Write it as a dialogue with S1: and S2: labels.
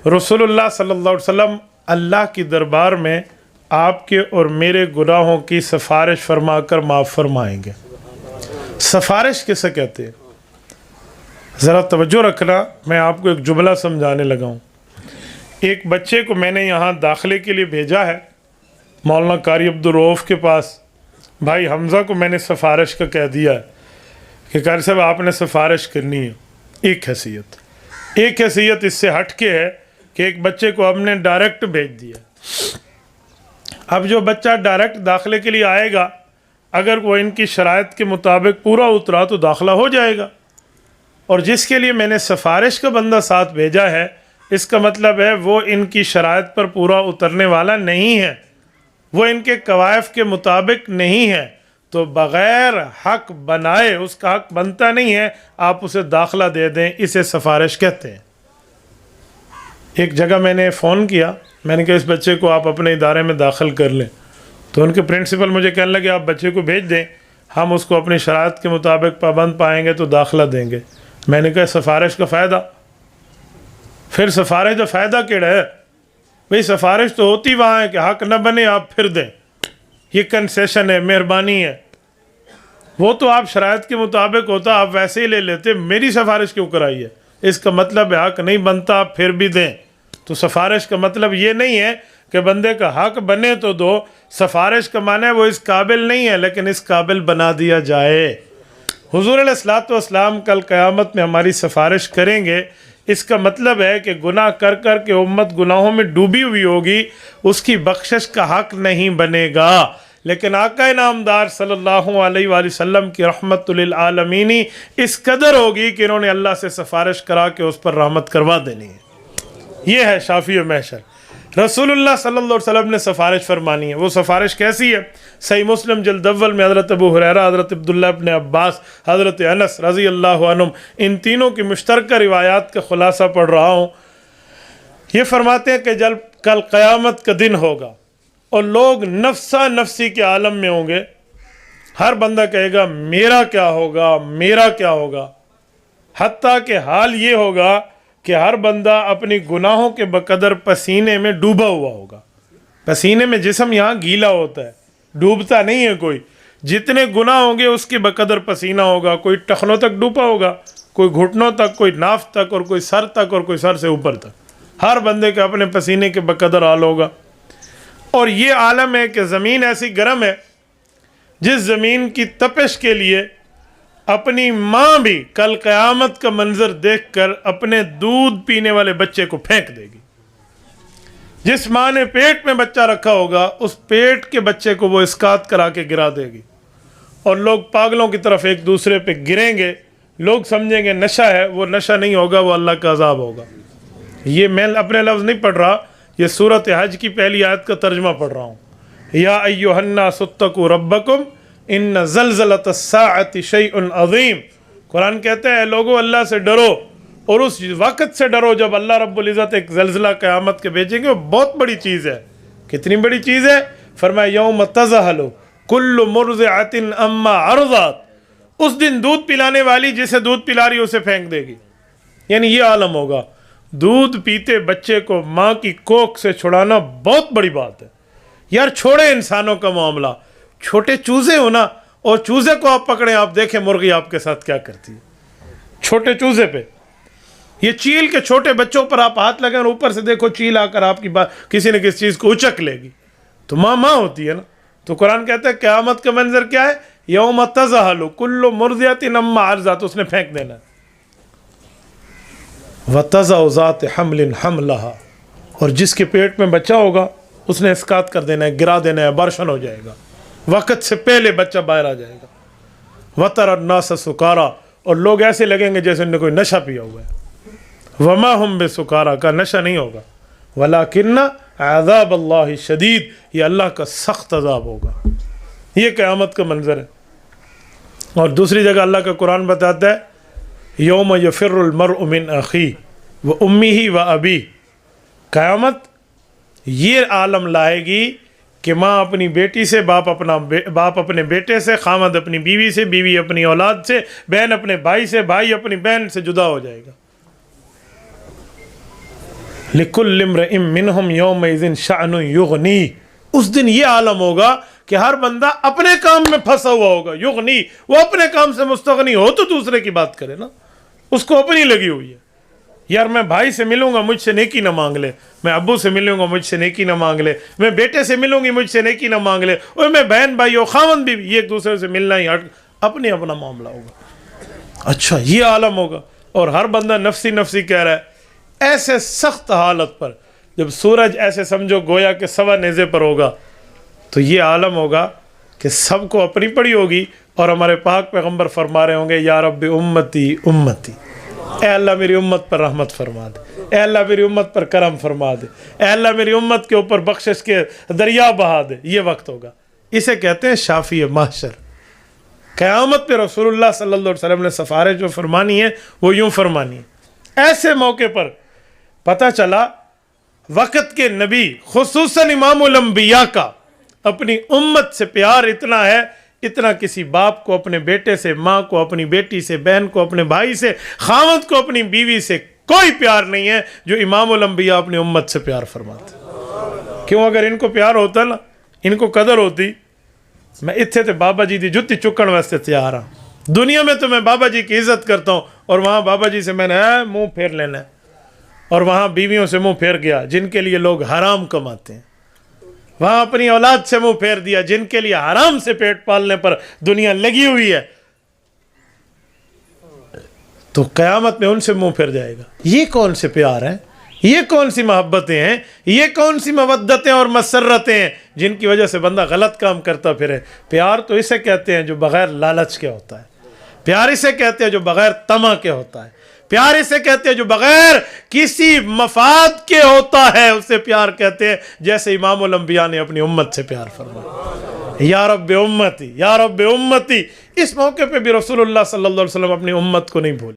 S1: رسول اللہ صلی اللہ علیہ وسلم اللہ کی دربار میں آپ کے اور میرے گناہوں کی سفارش فرما کر معاف فرمائیں گے۔ سفارش کسے کہتے ہیں؟ ذرا توجہ رکھنا، میں آپ کو ایک جملہ سمجھانے لگا ہوں۔ ایک بچے کو میں نے یہاں داخلے کے لیے بھیجا ہے مولانا قاری عبدالرؤوف کے پاس۔ بھائی حمزہ کو میں نے سفارش کا کہہ دیا ہے کہ قاری صاحب آپ نے سفارش کرنی ہے۔ ایک حیثیت اس سے ہٹ کے ہے کہ ایک بچے کو ہم نے ڈائریکٹ بھیج دیا۔ اب جو بچہ ڈائریکٹ داخلے کے لیے آئے گا، اگر وہ ان کی شرائط کے مطابق پورا اترا تو داخلہ ہو جائے گا، اور جس کے لیے میں نے سفارش کا بندہ ساتھ بھیجا ہے، اس کا مطلب ہے وہ ان کی شرائط پر پورا اترنے والا نہیں ہے، وہ ان کے قوائف کے مطابق نہیں ہے، تو بغیر حق بنائے، اس کا حق بنتا نہیں ہے، آپ اسے داخلہ دے دیں، اسے سفارش کہتے ہیں۔ ایک جگہ میں نے فون کیا، میں نے کہا اس بچے کو آپ اپنے ادارے میں داخل کر لیں، تو ان کے پرنسپل مجھے کہنے لگے آپ بچے کو بھیج دیں، ہم اس کو اپنی شرائط کے مطابق پابند پائیں گے تو داخلہ دیں گے۔ میں نے کہا سفارش کا فائدہ؟ پھر سفارش کا فائدہ کیڑا ہے؟ بھئی سفارش تو ہوتی وہاں ہے کہ حق نہ بنے آپ پھر دیں، یہ کنسیشن ہے، مہربانی ہے، وہ تو آپ شرائط کے مطابق ہوتا آپ ویسے ہی لے لیتے، میری سفارش کیوں کرائی ہے؟ اس کا مطلب ہے حق نہیں بنتا آپ پھر بھی دیں۔ تو سفارش کا مطلب یہ نہیں ہے کہ بندے کا حق بنے تو دو، سفارش کا معنی ہے وہ اس قابل نہیں ہے لیکن اس قابل بنا دیا جائے۔ حضور علیہ الصلوۃ والسلام کل قیامت میں ہماری سفارش کریں گے، اس کا مطلب ہے کہ گناہ کر کر کے امت گناہوں میں ڈوبی ہوئی ہوگی، اس کی بخشش کا حق نہیں بنے گا، لیکن آقا نامدار صلی اللہ علیہ وآلہ وسلم کی رحمت للعالمین اس قدر ہوگی کہ انہوں نے اللہ سے سفارش کرا کے اس پر رحمت کروا دینی ہے۔ یہ ہے شافی و محشر۔ رسول اللہ صلی اللہ علیہ وسلم نے سفارش فرمانی ہے۔ وہ سفارش کیسی ہے؟ صحیح مسلم جلد اول میں حضرت ابو ہریرہ، حضرت عبداللہ ابن عباس، حضرت انس رضی اللہ عنہم، ان تینوں کی مشترکہ روایات کا خلاصہ پڑھ رہا ہوں۔ یہ فرماتے ہیں کہ جب کل قیامت کا دن ہوگا اور لوگ نفسا نفسی کے عالم میں ہوں گے، ہر بندہ کہے گا میرا کیا ہوگا، میرا کیا ہوگا، حتیٰ کہ حال یہ ہوگا کہ ہر بندہ اپنی گناہوں کے بقدر پسینے میں ڈوبا ہوا ہوگا۔ پسینے میں جسم یہاں گیلا ہوتا ہے، ڈوبتا نہیں ہے کوئی، جتنے گناہ ہوں گے اس کے بقدر پسینہ ہوگا، کوئی ٹخنوں تک ڈوبا ہوگا، کوئی گھٹنوں تک، کوئی ناف تک، اور کوئی سر تک، اور کوئی سر سے اوپر تک، ہر بندے کے اپنے پسینے کے بقدر حال ہوگا۔ اور یہ عالم ہے کہ زمین ایسی گرم ہے جس زمین کی تپش کے لیے اپنی ماں بھی کل قیامت کا منظر دیکھ کر اپنے دودھ پینے والے بچے کو پھینک دے گی۔ جس ماں نے پیٹ میں بچہ رکھا ہوگا اس پیٹ کے بچے کو وہ اسقاط کرا کے گرا دے گی، اور لوگ پاگلوں کی طرف ایک دوسرے پہ گریں گے، لوگ سمجھیں گے نشہ ہے، وہ نشہ نہیں ہوگا، وہ اللہ کا عذاب ہوگا۔ یہ میں اپنے لفظ نہیں پڑھ رہا، یہ سورۃ حج کی پہلی آیت کا ترجمہ پڑھ رہا ہوں۔ یا ایھا الناس اتقوا ربکم ان زلزلۃ الساعۃ شیء عظیم۔ قرآن کہتا ہے لوگو اللہ سے ڈرو، اور اس وقت سے ڈرو جب اللہ رب العزت ایک زلزلہ قیامت کے بھیجیں گے، وہ بہت بڑی چیز ہے۔ کتنی بڑی چیز ہے؟ فرمایا یوم تذہل کل مرضعۃ عما ارضعت، اس دن دودھ پلانے والی جسے دودھ پلا رہی اسے پھینک دے گی۔ یعنی یہ عالم ہوگا، دودھ پیتے بچے کو ماں کی کوکھ سے چھڑانا بہت بڑی بات ہے۔ یار چھوڑے انسانوں کا معاملہ، چھوٹے چوزے ہو نا، اور چوزے کو آپ پکڑیں، آپ دیکھیں مرغی آپ کے ساتھ کیا کرتی ہے چھوٹے چوزے پہ۔ یہ چیل کے چھوٹے بچوں پر آپ ہاتھ لگیں اور اوپر سے دیکھو چیل آ کر آپ کی کسی نہ کسی چیز کو اچک لے گی، تو ماں ہوتی ہے نا۔ تو قرآن کہتا ہے قیامت کا منظر کیا ہے؟ یوم تذہل کل مرضعۃ عما ارضعت، اس نے پھینک دینا۔ وَتَضَعُ ذَاتُ حَمْلٍ حَمْلَهَا، اور جس کے پیٹ میں بچہ ہوگا اس نے اسقاط کر دینا ہے، گرا دینا ہے، برشن ہو جائے گا، وقت سے پہلے بچہ باہر آ جائے گا۔ وَتَرَى النَّاسَ سُكَارَىٰ، اور لوگ ایسے لگیں گے جیسے انہوں نے کوئی نشہ پیا ہوا ہے۔ وَمَا هُمْ بِسُكَارَىٰ، کا نشہ نہیں ہوگا، وَلَٰكِنَّ عَذَابَ اللَّهِ شَدِيدٌ، یہ اللہ کا سخت عذاب ہوگا۔ یہ قیامت کا منظر ہے۔ اور دوسری جگہ اللہ کا قرآن بتاتا ہے یوم یفر المرء من اخیہ وامہ وابیہ، قیامت یہ عالم لائے گی کہ ماں اپنی بیٹی سے، باپ اپنے بیٹے سے، خامد اپنی بیوی سے، بیوی اپنی اولاد سے، بہن اپنے بھائی سے، بھائی اپنی بہن سے جدا ہو جائے گا۔ لِكُلِّ امْرِئٍ مِّنْهُمْ يَوْمَئِذٍ شَأْنٌ یُغْنِی، اس دن یہ عالم ہوگا کہ ہر بندہ اپنے کام میں پھنسا ہوا ہوگا. یغنی، وہ اپنے کام سے مستغنی ہو تو دوسرے کی بات کرے نا، اس کو اپنی لگی ہوئی ہے. یار میں بھائی سے ملوں گا مجھ سے نیکی نہ مانگ لے، میں ابو سے ملوں گا مجھ سے نیکی نہ مانگ لے، میں بیٹے سے ملوں گی مجھ سے نیکی نہ مانگ لے، اور میں بہن بھائی ہو خاوند بھی، یہ ایک دوسرے سے ملنا ہی اپنے اپنا معاملہ ہوگا. اچھا یہ عالم ہوگا، اور ہر بندہ نفسی نفسی کہہ رہا ہے. ایسے سخت حالت پر جب سورج ایسے سمجھو گویا کہ سوا نیزے پر ہوگا، تو یہ عالم ہوگا کہ سب کو اپنی پڑی ہوگی. اور ہمارے پاک پیغمبر فرما رہے ہوں گے یا رب امتی امتی، اے اللہ میری امت پر رحمت فرما دے، اے اللہ میری امت پر کرم فرما دے، اے اللہ میری امت کے اوپر بخشش کے دریا بہا دے. یہ وقت ہوگا، اسے کہتے ہیں شافی محشر. قیامت پہ رسول اللہ صلی اللہ علیہ وسلم نے سفارش جو فرمانی ہے وہ یوں فرمانی ہے. ایسے موقع پر پتہ چلا وقت کے نبی خصوصاً امام الانبیاء کا اپنی امت سے پیار اتنا ہے، اتنا کسی باپ کو اپنے بیٹے سے، ماں کو اپنی بیٹی سے، بہن کو اپنے بھائی سے، خاوند کو اپنی بیوی سے کوئی پیار نہیں ہے جو امام الانبیاء اپنی امت سے پیار فرماتے. کیوں؟ اگر ان کو پیار ہوتا نا، ان کو قدر ہوتی، میں اتھے تے بابا جی دی جتی چکن واسطے تیار ہوں. دنیا میں تو میں بابا جی کی عزت کرتا ہوں، اور وہاں بابا جی سے میں نے منہ پھیر لینا ہے، اور وہاں بیویوں سے منہ پھیر گیا جن کے لیے لوگ حرام کماتے ہیں، وہاں اپنی اولاد سے منہ پھیر دیا جن کے لیے حرام سے پیٹ پالنے پر دنیا لگی ہوئی ہے، تو قیامت میں ان سے منہ پھیر جائے گا. یہ کون سے پیار ہیں؟ یہ کون سی محبتیں ہیں؟ یہ کون سی مودتیں اور مسرتیں ہیں جن کی وجہ سے بندہ غلط کام کرتا پھرے؟ پیار تو اسے کہتے ہیں جو بغیر لالچ کے ہوتا ہے، پیار اسے کہتے ہیں جو بغیر طمع کے ہوتا ہے، پیار اسے کہتے ہیں جو بغیر کسی مفاد کے ہوتا ہے، اسے پیار کہتے ہیں. جیسے امام الانبیاء نے اپنی امت سے پیار فرمایا، یا رب امتی یا رب امتی. اس موقع پہ بھی رسول اللہ صلی اللہ علیہ وسلم اپنی امت کو نہیں بھول.